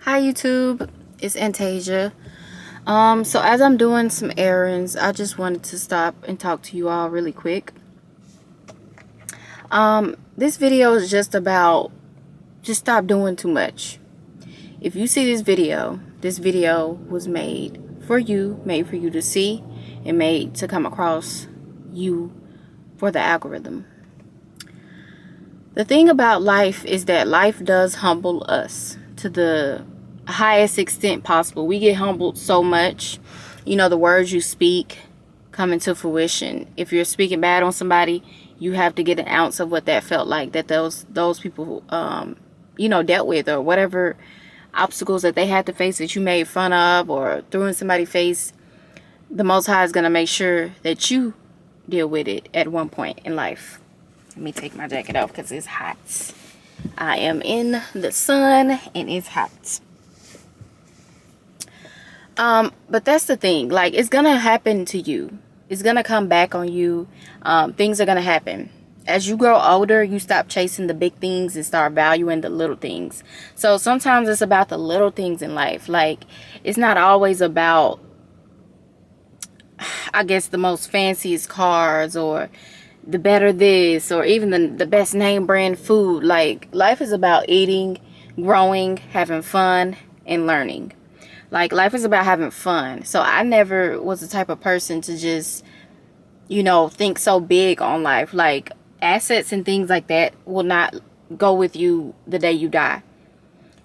Hi YouTube, it's Antasia. So as I'm doing some errands, I just wanted to stop and talk to you all really quick. This video is just about just stop doing too much. If you see this video was made for you to see, and made to come across you for the algorithm. The thing about life is that life does humble us to the highest extent possible. We get humbled so much. You know, the words you speak come into fruition. If you're speaking bad on somebody, you have to get an ounce of what that felt like, that those people dealt with, or whatever obstacles that they had to face that you made fun of or threw in somebody's face. The Most High is going to make sure that you deal with it at one point in life. Let me take my jacket off because it's hot. I am in the sun and it's hot. But that's the thing. Like, it's gonna happen to you. It's gonna come back on you. Things are gonna happen. As you grow older, you stop chasing the big things and start valuing the little things. So sometimes it's about the little things in life. Like, it's not always about, I guess, the most fanciest cars or the better this, or even the best name brand food. Like, life is about eating, growing, having fun, and learning. Like, life is about having fun. So I never was the type of person to just, think so big on life. Like, assets and things like that will not go with you the day you die.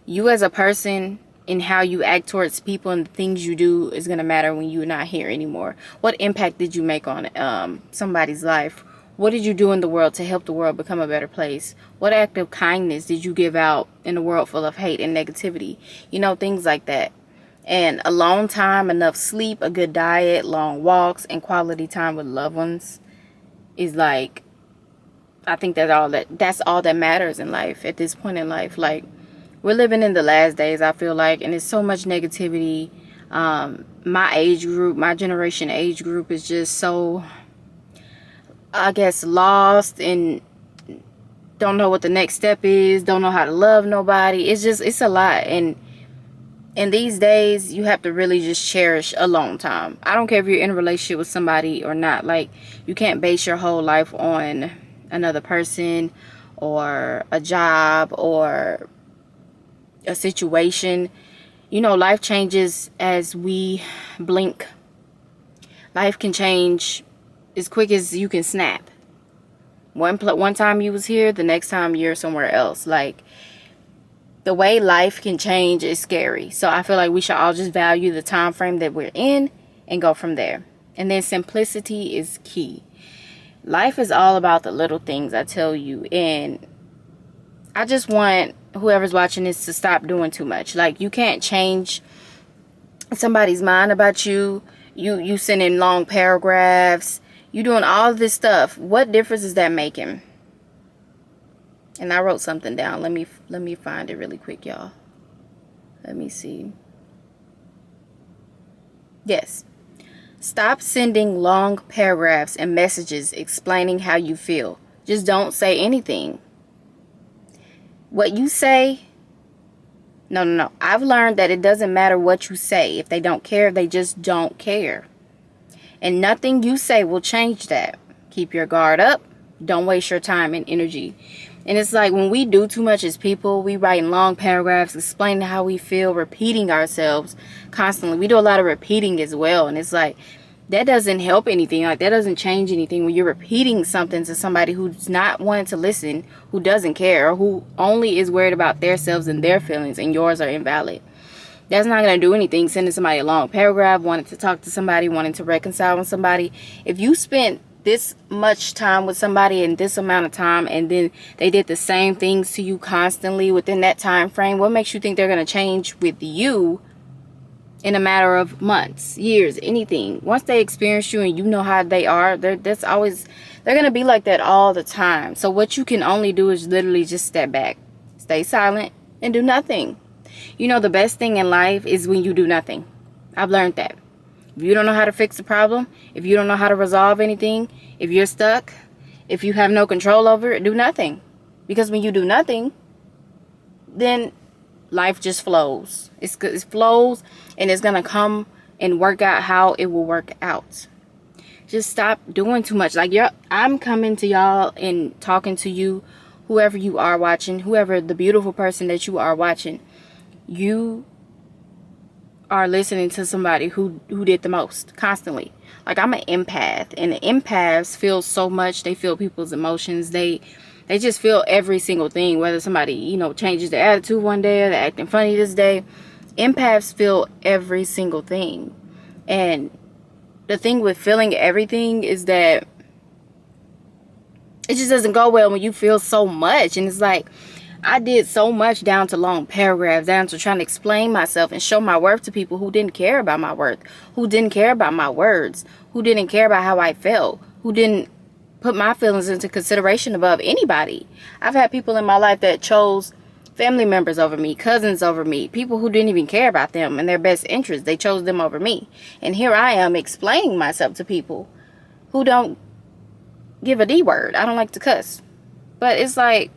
You as a person and how you act towards people and the things you do is going to matter when you're not here anymore. What impact did you make on somebody's life? What did you do in the world to help the world become a better place? What act of kindness did you give out in a world full of hate and negativity? Things like that. And alone time, enough sleep, a good diet, long walks, and quality time with loved ones is like, I think that's all that matters in life at this point in life. Like, we're living in the last days, I feel like, and there's so much negativity. My age group, my generation age group is just so, I guess, lost and don't know what the next step is, don't know how to love nobody. It's a lot. And these days, you have to really just cherish alone time. I don't care if you're in a relationship with somebody or not. Like, you can't base your whole life on another person or a job or a situation. Life changes as we blink. Life can change as quick as you can snap. One time you was here, the next time you're somewhere else. Like, the way life can change is scary. So I feel like we should all just value the time frame that we're in and go from there. And then simplicity is key. Life is all about the little things, I tell you. And I just want whoever's watching this to stop doing too much. Like, you can't change somebody's mind about you. You sending long paragraphs. You doing all of this stuff. What difference is that making? And I wrote something down. Let me find it really quick, y'all. Let me see. Yes. Stop sending long paragraphs and messages explaining how you feel. Just don't say anything. What you say, no. I've learned that it doesn't matter what you say. If they don't care, they just don't care. And nothing you say will change that. Keep your guard up. Don't waste your time and energy. And it's like, when we do too much as people, we write in long paragraphs explaining how we feel, repeating ourselves constantly. We do a lot of repeating as well. And it's like, that doesn't help anything. Like, that doesn't change anything when you're repeating something to somebody who's not wanting to listen, who doesn't care, or who only is worried about themselves and their feelings, and yours are invalid. That's not going to do anything. Sending somebody a long paragraph, wanting to talk to somebody, wanting to reconcile with somebody. If you spent this much time with somebody in this amount of time, and then they did the same things to you constantly within that time frame, what makes you think they're going to change with you in a matter of months, years, anything? Once they experience you and you know how they are, they're going to be like that all the time. So what you can only do is literally just step back, stay silent, and do nothing. The best thing in life is when you do nothing. I've learned that. If you don't know how to fix a problem, if you don't know how to resolve anything, if you're stuck, if you have no control over it, do nothing. Because when you do nothing, then life just flows. It flows, and it's gonna come and work out how it will work out. Just stop doing too much. Like, I'm coming to y'all and talking to you, whoever you are watching, whoever the beautiful person that you are watching. You are listening to somebody who did the most constantly. Like, I'm an empath, and the empaths feel so much. They feel people's emotions. They just feel every single thing, whether somebody, you know, changes their attitude one day or they're acting funny this day. Empaths feel every single thing. And the thing with feeling everything is that it just doesn't go well when you feel so much. And it's like, I did so much down to long paragraphs, down to trying to explain myself and show my worth to people who didn't care about my worth, who didn't care about my words, who didn't care about how I felt, who didn't put my feelings into consideration above anybody. I've had people in my life that chose family members over me, cousins over me, people who didn't even care about them and their best interests. They chose them over me. And here I am explaining myself to people who don't give a D word. I don't like to cuss. But it's like,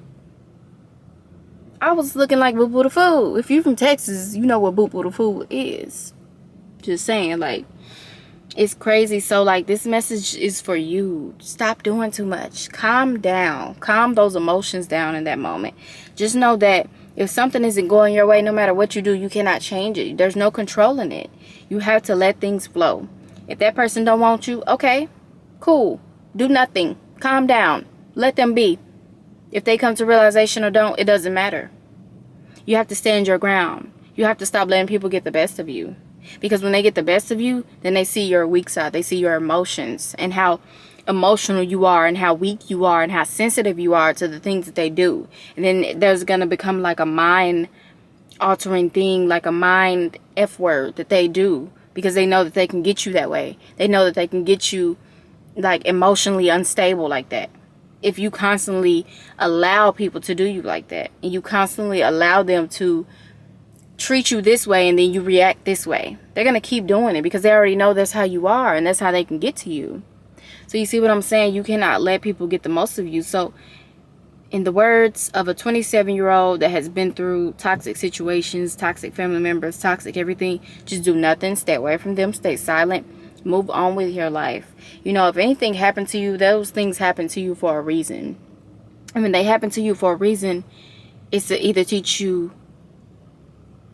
I was looking like Boo Boo the Fool. If you're from Texas, you know what Boo Boo the Fool is. Just saying, like, it's crazy. So, like, this message is for you. Stop doing too much. Calm down. Calm those emotions down in that moment. Just know that if something isn't going your way, no matter what you do, you cannot change it. There's no controlling it. You have to let things flow. If that person don't want you, okay, cool. Do nothing. Calm down. Let them be. If they come to realization or don't, it doesn't matter. You have to stand your ground. You have to stop letting people get the best of you. Because when they get the best of you, then they see your weak side. They see your emotions and how emotional you are and how weak you are and how sensitive you are to the things that they do. And then there's going to become like a mind altering thing, like a mind F word that they do. Because they know that they can get you that way. They know that they can get you like emotionally unstable like that. If you constantly allow people to do you like that, and you constantly allow them to treat you this way and then you react this way, they're going to keep doing it because they already know that's how you are and that's how they can get to you. So you see what I'm saying? You cannot let people get the most of you. So in the words of a 27-year-old that has been through toxic situations, toxic family members, toxic everything, just do nothing. Stay away from them. Stay silent. Move on with your life. You know, if anything happened to you, those things happen to you for a reason. I mean, they happen to you for a reason. It's to either teach you,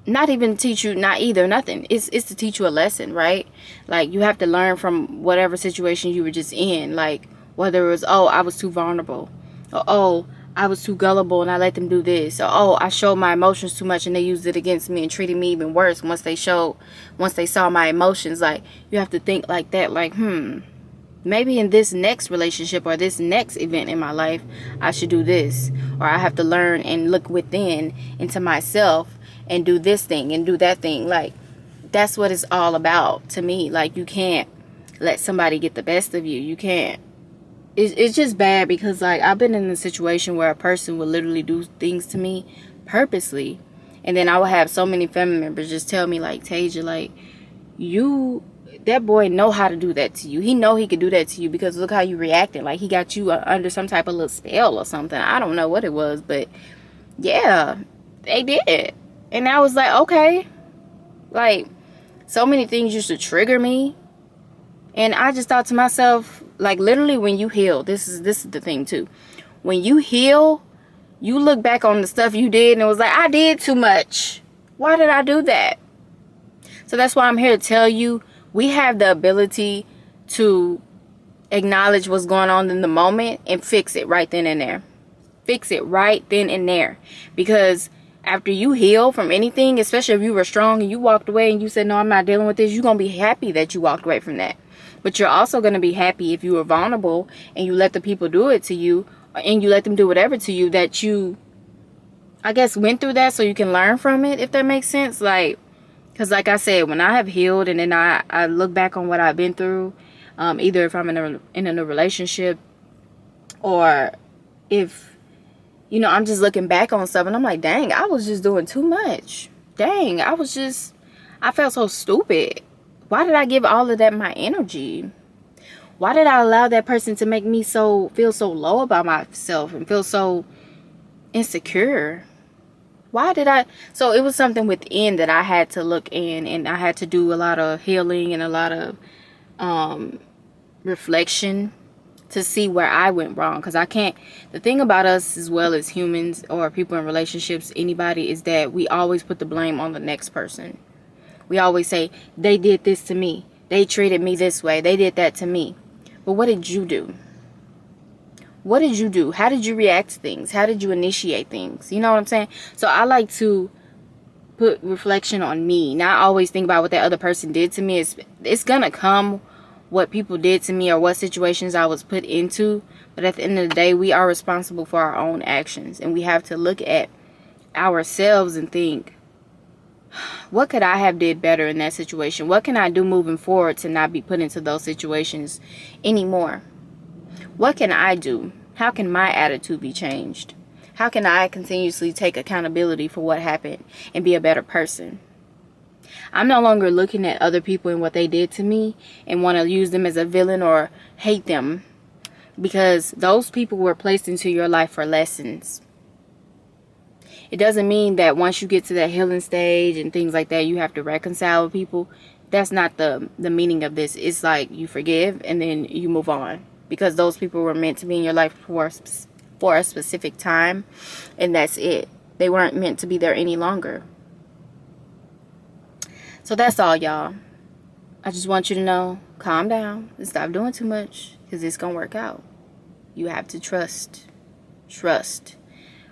not even teach you, not either, nothing. It's to teach you a lesson, right? Like, you have to learn from whatever situation you were just in. Like, whether it was, oh, I was too vulnerable. Or, oh, I was too gullible and I let them do this. Or, oh, I showed my emotions too much and they used it against me and treated me even worse once they saw my emotions. Like, you have to think like that. Like, maybe in this next relationship or this next event in my life, I should do this. Or I have to learn and look within into myself and do this thing and do that thing. Like, that's what it's all about to me. Like, you can't let somebody get the best of you. You can't. It's just bad because, like, I've been in a situation where a person would literally do things to me purposely. And then I would have so many family members just tell me, like, Tasia, like, that boy know how to do that to you. He know he could do that to you because look how you reacted. Like, he got you under some type of little spell or something. I don't know what it was, but yeah, they did. And I was like, okay. Like, so many things used to trigger me. And I just thought to myself, like, literally when you heal, this is the thing too. When you heal, you look back on the stuff you did and it was like, I did too much. Why did I do that? So that's why I'm here to tell you, we have the ability to acknowledge what's going on in the moment and fix it right then and there. Fix it right then and there. Because after you heal from anything, especially if you were strong and you walked away and you said, no, I'm not dealing with this, you're going to be happy that you walked away from that. But you're also going to be happy if you were vulnerable and you let the people do it to you, and you let them do whatever to you, that you, I guess, went through that so you can learn from it, if that makes sense. Like, because like I said, when I have healed and then I look back on what I've been through, either if I'm in a relationship or if, you know, I'm just looking back on stuff and I'm like, dang, I was just doing too much. Dang, I felt so stupid. Why did I give all of that my energy? Why did I allow that person to make me feel so low about myself and feel so insecure? Why did I? So it was something within that I had to look in, and I had to do a lot of healing and a lot of reflection to see where I went wrong. Because I can't, the thing about us as well as humans or people in relationships, anybody, is that we always put the blame on the next person. We always say, they did this to me, they treated me this way, they did that to me. But what did you do? What did you do? How did you react to things? How did you initiate things? You know what I'm saying? So I like to put reflection on me, not always think about what that other person did to me. It's gonna come what people did to me or what situations I was put into, but at the end of the day, we are responsible for our own actions, and we have to look at ourselves and think, what could I have did better in that situation? What can I do moving forward to not be put into those situations anymore? What can I do? How can my attitude be changed? How can I continuously take accountability for what happened and be a better person? I'm no longer looking at other people and what they did to me and want to use them as a villain or hate them, because those people were placed into your life for lessons. It doesn't mean that once you get to that healing stage and things like that, you have to reconcile with people. That's not the meaning of this. It's like you forgive and then you move on, because those people were meant to be in your life for a specific time, and that's it. They weren't meant to be there any longer. So that's all, y'all. I just want you to know, calm down and stop doing too much, because it's gonna work out. You have to trust.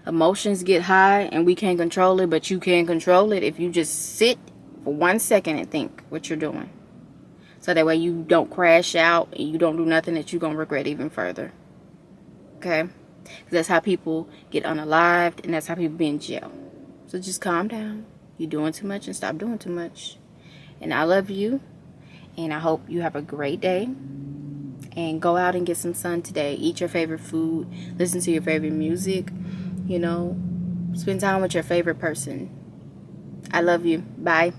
Emotions get high and we can't control it, but you can control it if you just sit for 1 second and think what you're doing. So that way you don't crash out and you don't do nothing that you're gonna regret even further. Okay? Because that's how people get unalived, and that's how people be in jail. So just calm down. You're doing too much, and stop doing too much. And I love you, and I hope you have a great day. And go out and get some sun today. Eat your favorite food. Listen to your favorite music. You know, spend time with your favorite person. I love you. Bye.